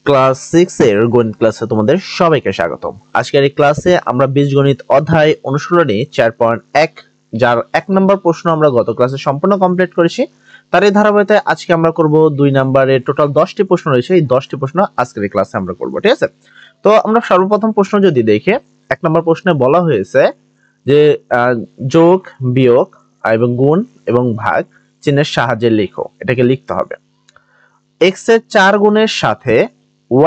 Class 6 এর গণিত ক্লাসে তোমাদের সবাইকে স্বাগতম। আজকের এই ক্লাসে আমরা বীজগণিত অধ্যায় অনুশীলনী 4.1 যার 1 নম্বর প্রশ্ন আমরা গত ক্লাসে সম্পূর্ণ কমপ্লিট করেছি। তার এই ধারাবাহিকতায় আজকে আমরা করব 2 নম্বরে টোটাল 10টি প্রশ্ন রয়েছে। এই 10টি প্রশ্ন আজকের এই ক্লাসে আমরা করব, ঠিক আছে? তো আমরা সর্বপ্রথম প্রশ্ন যদি দেখি, 1 নম্বর প্রশ্নে বলা হয়েছে যে যোগ, বিয়োগ এবং গুণ এবং ভাগ চিহ্নের সাহায্যে লেখো। এটাকে লিখতে হবে। x এর 4 গুণের সাথে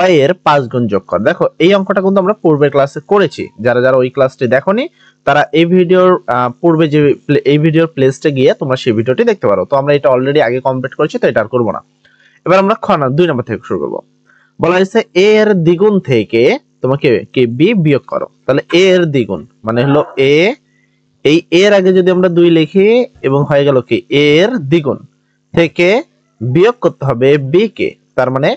y এর 5 গুণ যোগ কর। দেখো এই অঙ্কটা কিন্তু আমরা পূর্বের ক্লাসে করেছি। যারা যারা ওই ক্লাসটি দেখোনি তারা এই ভিডিওর পূর্বে যে এই ভিডিওর প্লেলিস্টে গিয়ে তোমরা সেই ভিডিওটি দেখতে পারো। তো আমরা এটা অলরেডি আগে কমপ্লিট করেছি, তো এটা আর করব না। এবার আমরা 2 নম্বর থেকে শুরু করব। বলা হয়েছে a এর দ্বিগুণ থেকে তোমাকে কি b বিয়োগ করো। তাহলে a এর দ্বিগুণ মানে হলো a, এই a এর আগে যদি আমরা 2 লিখি এবং হয়ে গেল কি a এর দ্বিগুণ থেকে বিয়োগ করতে হবে b কে। তার মানে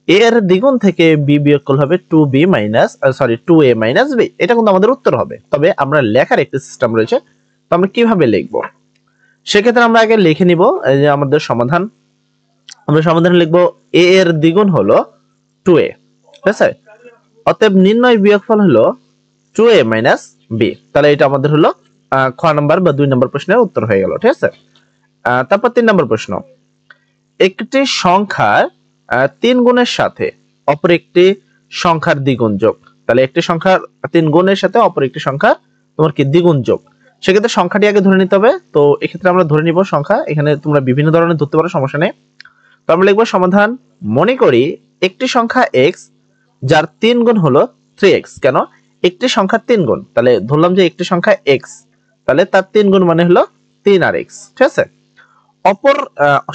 a এর দ্বিগুণ থেকে b বিয়োগ করলে হবে 2a মাইনাস b। এটা কিন্তু আমাদের উত্তর হবে। তবে আমরা লেখার একটি সিস্টেম রয়েছে, তো আমরা কিভাবে লিখব সেক্ষেত্রে আমরা আগে লিখে নিব। এই যে আমাদের সমাধান, আমরা সমাধানে লিখব a এর দ্বিগুণ হলো 2a, ঠিক আছে? অতএব নির্ণয় বিয়োগফল হলো 2a মাইনাস b। তাহলে এটা আমাদের হলো খ নাম্বার বা 2 নম্বর প্রশ্নের উত্তর হয়ে গেল, ঠিক আছে? তারপর 3 নম্বর প্রশ্ন, একটি সংখ্যার 3 গুণের সাথে অপর একটি সংখ্যার দ্বিগুণ যোগ। তাহলে একটি সংখ্যার 3 গুণের সাথে অপর একটি সংখ্যা তোমার কি দ্বিগুণ যোগ। সেক্ষেত্রে সংখ্যাটি আগে ধরে নিতে হবে। তো এক্ষেত্রে আমরা ধরে নিব সংখ্যা। এখানে তোমরা বিভিন্ন ধরনের ধরতে পারো, সমস্যা নেই। তো আমরা লিখবো সমাধান। মনে করি একটি সংখ্যা x যার 3 গুণ হলো 3x। কেন? একটি সংখ্যার 3 গুণ, তাহলে ধরলাম যে একটি সংখ্যা x, তাহলে তার 3 গুণ মানে হলো 3rx, ঠিক আছে? অপর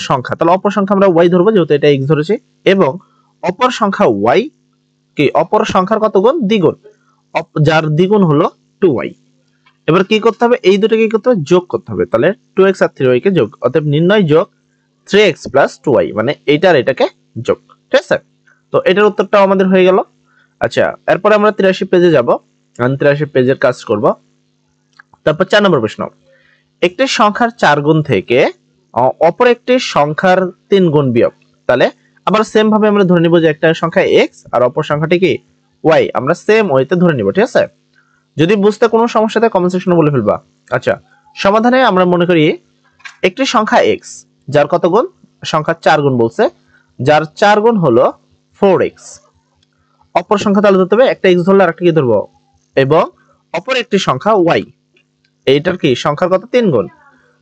সংখ্যা, তাহলে অপর সংখ্যা আমরা y ধরবো যেহেতু এটা x ধরেছি, এবং অপর সংখ্যা y কি অপর সংখ্যার কত গুণ? দ্বিগুণ, যার দ্বিগুণ হলো 2y। এবার কি করতে হবে? এই দুটোকে কি করতে হবে? যোগ করতে হবে। তাহলে 2x আর 3y কে যোগ, অতএব নির্ণয় যোগ 3x প্লাস 2y, মানে এইটার এটাকে যোগ, ঠিক আছে? তো এটার উত্তরটাও আমাদের হয়ে গেল। আচ্ছা, এরপর আমরা 83 পেজে যাব, 83 পেজের কাজ করব। তারপর 4 নম্বর প্রশ্ন, একটি সংখ্যার 4 গুণ থেকে অপর একটি সংখ্যার 3 গুণ বিয়োগ। তাহলে আবার সেম ভাবে আমরা ধরে নিব যে একটা সংখ্যা x আর অপর সংখ্যাটি কি y। আমরা সেম ওয়েতে ধরে নিব, ঠিক আছে? যদি বুঝতে কোনো সমস্যা থাকে কমেন্ট সেকশনে বলে ফেলবা। আচ্ছা, সমাধানে আমরা মনে করি একটি সংখ্যা x যার কত গুণ? সংখ্যা 4 গুণ বলছে, যার 4 গুণ হলো 4x। অপর সংখ্যা তাহলে ধরতে হবে, একটা x ধরলে আরেকটা কি ধরবো, এবং অপর একটি সংখ্যা y, এইটার কি সংখ্যার কত? 3 গুণ,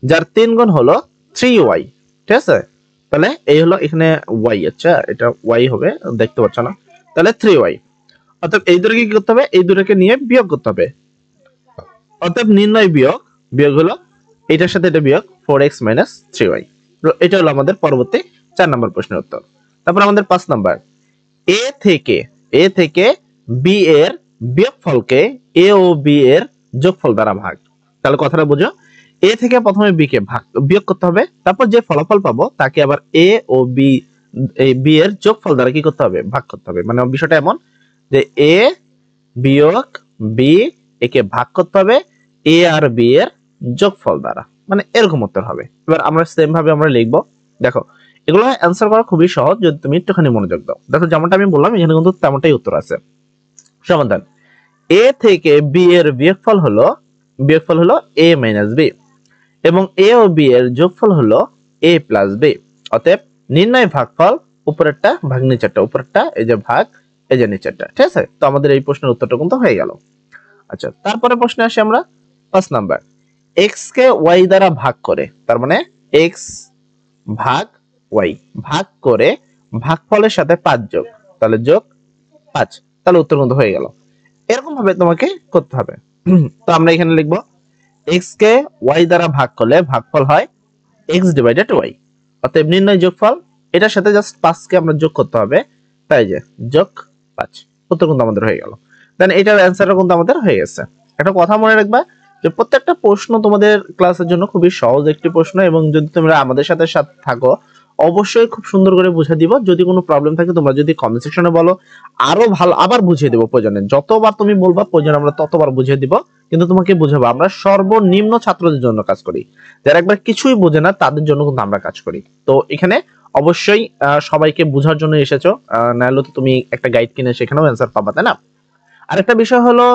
যার 3 গুণ হলো 3y, ঠিক আছে? তাহলে এই হলো এখানে y। আচ্ছা, এটা y হবে, দেখতে পাচ্ছ না? তাহলে 3y। অতএব এই দুটোকে কি করতে হবে? এই দুটোকে নিয়ে বিয়োগ করতে হবে। অতএব নির্ণয় বিয়োগ, বিয়োগ হলো এটার সাথে এটা বিয়োগ 4x মাইনাস 3y। এটা হলো আমাদের পরবর্তী 4 নম্বর প্রশ্নের উত্তর। তারপর আমাদের 5 নম্বর, a থেকে b এর বিয়োগফলকে a ও b এর যোগফল দ্বারা ভাগ। তাহলে কথাটা বুঝো, a থেকে প্রথমে b কে বিয়োগ করতে হবে, তারপর যে ফলাফল পাবো তাকে আবার a ও b এর যোগফল দ্বারা কি করতে হবে? ভাগ করতে হবে। মানে বিষয়টা এমন যে a বিয়োগ b একে ভাগ করতে হবে a আর b এর যোগফল দ্বারা, মানে এরকম উত্তর হবে। এবার আমরা সেম ভাবে আমরা লিখবো। দেখো এগুলো অ্যান্সার করা খুবই সহজ যদি তুমি একটুখানি মনোযোগ দাও। দেখো যেমনটা আমি বললাম এখানে কিন্তু তেমনটাই উত্তর আছে। সমাধান, a থেকে b এর বিয়োগফল হলো a মাইনাস b, এবং a ও b এর যোগফল হলো a প্লাস b। অতএব নির্ণয় ভাগফল উপরেরটা ভাগ নিচেরটা, উপরেরটা এই যে ভাগ, এই যে নিচেরটা, ঠিক আছে? তো আমাদের এই প্রশ্নের উত্তরটা কিন্তু হয়ে গেল। আচ্ছা, তারপরে প্রশ্নে আসি আমরা 5 নাম্বার, x কে y দ্বারা ভাগ করে, তার মানে x ভাগ y ভাগ করে ভাগফলের সাথে 5 যোগ, তাহলে যোগ 5, তাহলে উত্তর কিন্তু হয়ে গেল। এরকম ভাবে তোমাকে করতে হবে। তো আমরা এখানে লিখব x কে y দ্বারা ভাগ করলে ভাগফল হয় x ডিভাইডেড y। অতএব নির্ণয় যোগফল, এটার সাথে জাস্ট 5 কে আমরা যোগ করতে হবে, তাই যে যোগ 5, উত্তর কিন্তু আমাদের হয়ে গেল। দেন এটার অ্যানসারও কিন্তু আমাদের হয়ে গেছে। একটা কথা মনে রাখবা যে প্রত্যেকটা প্রশ্ন তোমাদের ক্লাসের জন্য খুবই সহজ একটি প্রশ্ন, এবং যদি তোমরা আমাদের সাথে থাকো অবশ্যই খুব সুন্দর করে বুঝিয়ে দিব। যদি কোনো প্রবলেম থাকে তোমরা যদি কমেন্ট সেকশনে বলো, আরো ভালো আবার বুঝিয়ে দেবো প্রয়োজনে। যতবার তুমি বলবা প্রয়োজনে আমরা ততবার বুঝিয়ে দিব, কিন্তু তোমাকে বুঝাবো। আমরা সর্বনিম্ন ছাত্রদের জন্য কাজ করি, যারা একবার কিছুই বোঝে না তাদের জন্য কিন্তু আমরা কাজ করি। তো এখানে অবশ্যই সবাইকে বোঝার জন্য এসেছো, নাহলে তো তুমি একটা গাইড কিনে সেখানেও অ্যান্সার পাবা, তাই না? আরেকটা বিষয় হলো,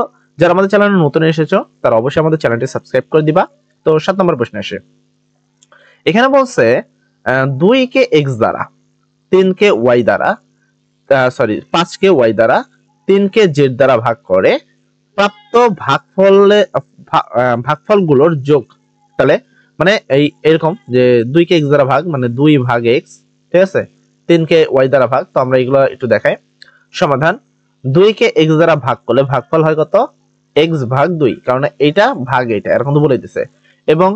যারা আমাদের চ্যানেলে নতুন এসেছো তারা অবশ্যই আমাদের চ্যানেলটি সাবস্ক্রাইব করে দিবা। তো 7 নম্বর প্রশ্ন আসে, এখানে বলছে 2 কে x দ্বারা, 3 কে y দ্বারা, সরি 5 কে y দ্বারা, 3 কে z দ্বারা ভাগ করে প্রাপ্ত ভাগফলগুলোর যোগ। তাহলে মানে এরকম যে 2 কে x দ্বারা ভাগ মানে 2 ভাগ x, ঠিক আছে, 3 কে y দ্বারা ভাগ। তো আমরা এগুলো একটু দেখাই। সমাধান, 2 কে x দ্বারা ভাগ করলে ভাগফল হয় কত? x ভাগ 2, কারণ এইটা ভাগ এইটা এরকম তো বলে দিছে। এবং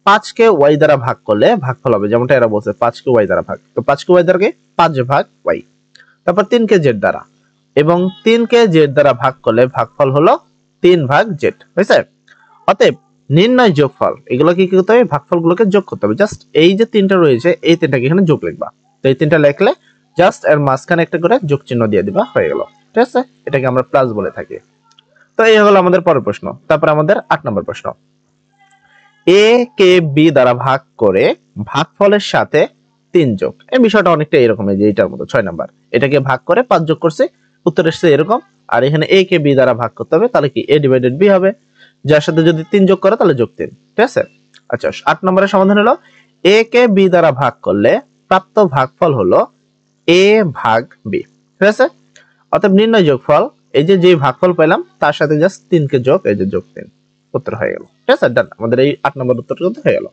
5 কে y দ্বারা ভাগ করলে ভাগফল হবে যেমনটা এরা বলছে 5 কে y দ্বারা ভাগ, তো 5 কে y দ্বারা কি 5 ভাগ y। তারপর 3 কে z দ্বারা, এবং 3 কে z দ্বারা ভাগ করলে ভাগফল হলো 3 ভাগ z, হয়েছে? অতএব নির্ণয় যোগফল, এগুলো কি করতে হবে? ভাগফলগুলোকে যোগ করতে হবে। জাস্ট এই যে তিনটা রয়েছে এই তিনটাকে এখানে যোগ লিখবা। তো এই তিনটা লিখলে জাস্ট এর মাঝখানে একটা করে যোগ চিহ্ন দিয়ে দিবা, হয়ে গেল, ঠিক আছে? এটাকে আমরা প্লাস বলে থাকি। তো এই হলো আমাদের পরের প্রশ্ন। তারপর আমাদের 8 নম্বর প্রশ্ন, a কে b দ্বারা ভাগ করে ভাগফলের সাথে 3 যোগ। এই বিষয়টা অনেকটা এরকম, যে এটার মতো 6 নাম্বার, এটাকে ভাগ করে 5 যোগ করছে, উত্তর এসেছে এরকম। আর এখানে a কে b দ্বারা ভাগ করতে হবে, তাহলে কি a ডিভাইডেড b হবে, যার সাথে যদি 3 যোগ করে তাহলে যোগ 3, ঠিক আছে? আচ্ছা, 8 নম্বরের সমাধান হলো a কে b দ্বারা ভাগ করলে প্রাপ্ত ভাগফল হলো a ভাগ b, ঠিক আছে? অতএব নির্ণয় যোগফল, এই যে ভাগফল পেলাম তার সাথে জাস্ট 3 কে যোগ, এই যে যোগ 3, উত্তর হয়ে গেল, ঠিক আছে? ডান, আমাদের এই 8 নম্বর উত্তর কিন্তু হয়ে গেল।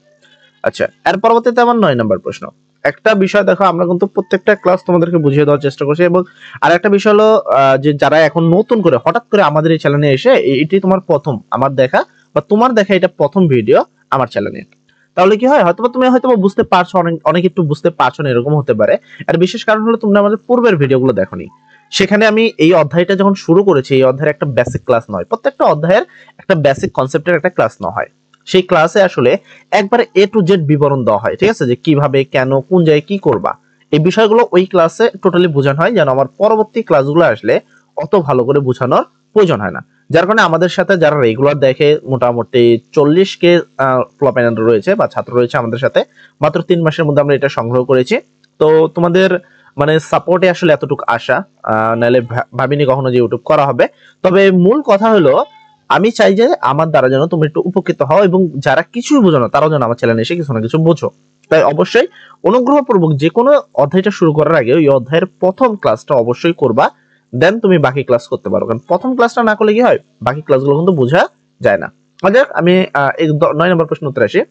আচ্ছা, এর পরবর্তীতে আমার 9 নম্বর প্রশ্ন। একটা বিষয় দেখো, আমরা কিন্তু প্রত্যেকটা ক্লাস তোমাদেরকে বুঝিয়ে দেওয়ার চেষ্টা করছি, এবং আরেকটা বিষয় হলো যে যারা এখন নতুন করে হঠাৎ করে আমাদের এই চ্যানেলে এসে, এটি তোমার প্রথম আমার দেখা বা তোমার দেখা এটা প্রথম ভিডিও আমার চ্যানেলে, তাহলে কি হয়, হয়তোবা তুমি হয়তোবা বুঝতে পারছো, অনেক একটু বুঝতে পারছো না, এরকম হতে পারে। আর বিশেষ কারণ হলো তোমরা আমাদের পূর্বের ভিডিওগুলো দেখোনি। সেখানে আমি এই অধ্যায়টা যখন শুরু করেছি, এই অধ্যায়ের একটা বেসিক ক্লাস নয়, প্রত্যেকটা অধ্যায়ের একটা বেসিক কনসেপ্টের একটা ক্লাস নেওয়া হয়। সেই ক্লাসে আসলে একবারে A to Z বিবরণ দেওয়া হয়, ঠিক আছে, যে কিভাবে, কেন, কোন জায়গায় কি করবা, এই বিষয়গুলো ওই ক্লাসে টোটালি বোঝানো হয়, যেন আমার পরবর্তী ক্লাসগুলো আসলে অত ভালো করে বোঝানোর প্রয়োজন হয় না। যার কারণে আমাদের সাথে যারা রেগুলার দেখে, মোটামুটি 40 কে ফ্লোপ্যানেন্ট রয়েছে বা ছাত্র রয়েছে আমাদের সাথে, মাত্র 3 মাসের মধ্যে আমরা এটা সংগ্রহ করেছি। তো তোমাদের মানে সাপোর্টে আসলে এতটুকু আশা, নাহলে ভাবিনি কখনো যে ইউটিউব করা হবে। তবে মূল কথা হলো, আমি চাই যে আমার দ্বারা যেন তুমি একটু উপকৃত হও, এবং যারা কিছুই বোঝো না তারাও যেন আমার চ্যানেলে এসে কিছু না কিছু বোঝো। তাই অবশ্যই অনুগ্রহপূর্বক যে কোনো অধ্যায়টা শুরু করার আগে ওই অধ্যায়ের প্রথম ক্লাসটা অবশ্যই করবা, দেন তুমি বাকি ক্লাস করতে পারো। কারণ প্রথম ক্লাসটা না করলে কি হয়, বাকি ক্লাসগুলো কিন্তু বোঝা যায় না। আমি এই 9 নম্বর প্রশ্ন উত্তর আসি।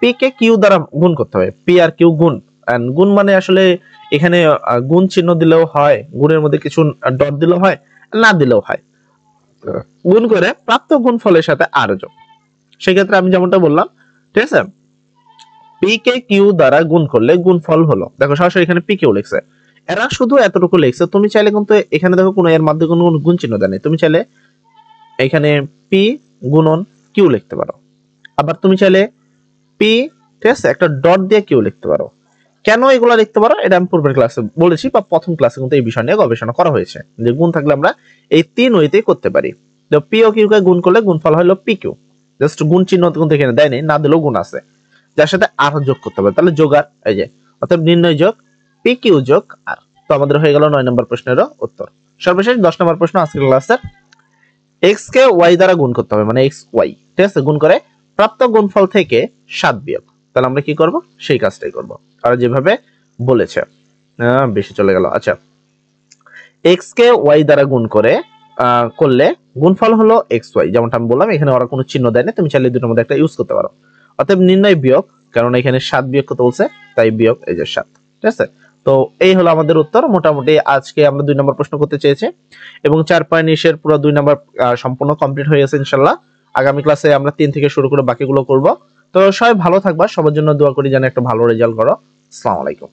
পি কে কিউ দ্বারা গুণ করতে হবে, পি আর কিউ গুণ, গুণ মানে আসলে এখানে গুণ চিহ্ন দিলেও হয়, গুণের মধ্যে কিছু ডট দিলেও হয়, না দিলেও হয়। গুণ করে প্রাপ্ত গুণফলের সাথে আর যোগ। সেক্ষেত্রে আমি যেমনটা বললাম, ঠিক আছে, পি কে কিউ দ্বারা গুণ করলে গুণফল হলো, দেখো সরাসরি এখানে পি কিউ লিখছে, এরা শুধু এতটুকু লিখছে। তুমি চাইলে কিন্তু এখানে দেখো কোনো এর মধ্যে কোনো গুণ চিহ্ন দেয় নাই, তুমি চাইলে এখানে পি গুণন কিউ লিখতে পারো, আবার তুমি চাইলে পি, ঠিক আছে, একটা ডট দিয়ে কিউ লিখতে পারো। কেন এগুলা লিখতে পারো এটা আমি পূর্বের ক্লাসে বলেছি, বা প্রথম ক্লাসে কিন্তু এই বিষয় নিয়ে গবেষণা করা হয়েছে, যে গুণ থাকলে আমরা এই 3 ওয়েতেই করতে পারি। তো পি ও কিউ কে গুণ করলে গুণফল হলো পি কিউ, জাস্ট গুণ চিহ্ন কিন্তু এখানে দেয়নি, না দিলেও গুণ আছে, যার সাথে আর যোগ করতে হবে, তাহলে যোগ আর, এই যে অর্থাৎ নির্ণয় যোগ পি কিউ যোগ আর। তো আমাদের হয়ে গেল 9 নম্বর প্রশ্নেরও উত্তর। সর্বশেষ 10 নম্বর প্রশ্ন আজকের ক্লাসের, এক্স কে ওয়াই দ্বারা গুণ করতে হবে, মানে এক্স ওয়াই, ঠিক আছে, গুণ করে প্রাপ্ত গুণফল থেকে 7 বিয়োগ। তাহলে আমরা কি করব, সেই কাজটাই করব, আর যেভাবে বলেছে। বেশি চলে গেল। আচ্ছা, এক্স কে ওয়াই দ্বারা গুণ করে করলে গুণফল হলো এক্স ওয়াই, যেমনটা আমি বললাম, এখানে ওরা কোনো চিহ্ন দেয় না, তুমি চাইলে দুটোর মধ্যে একটা ইউজ করতে পারো। অতএব নির্ণয় বিয়োগ, কারণ এখানে 7 বিয়োগ করতে বলছে, তাই বিয়োগ, এই যে 7, ঠিক আছে। তো এই হলো আমাদের উত্তর। মোটামুটি আজকে আমরা 2 নম্বর প্রশ্ন করতে চেয়েছি, এবং 4.20 এর পুরো 2 নম্বর সম্পূর্ণ কমপ্লিট হয়ে গেছে ইনশাআল্লাহ। আগামী ক্লাসে আমরা 3 থেকে শুরু করে বাকিগুলো করব। তো সবাই ভালো থাকবা, সবার জন্য দোয়া করি যেন একটা ভালো রেজাল্ট করো। আসসালামু আলাইকুম।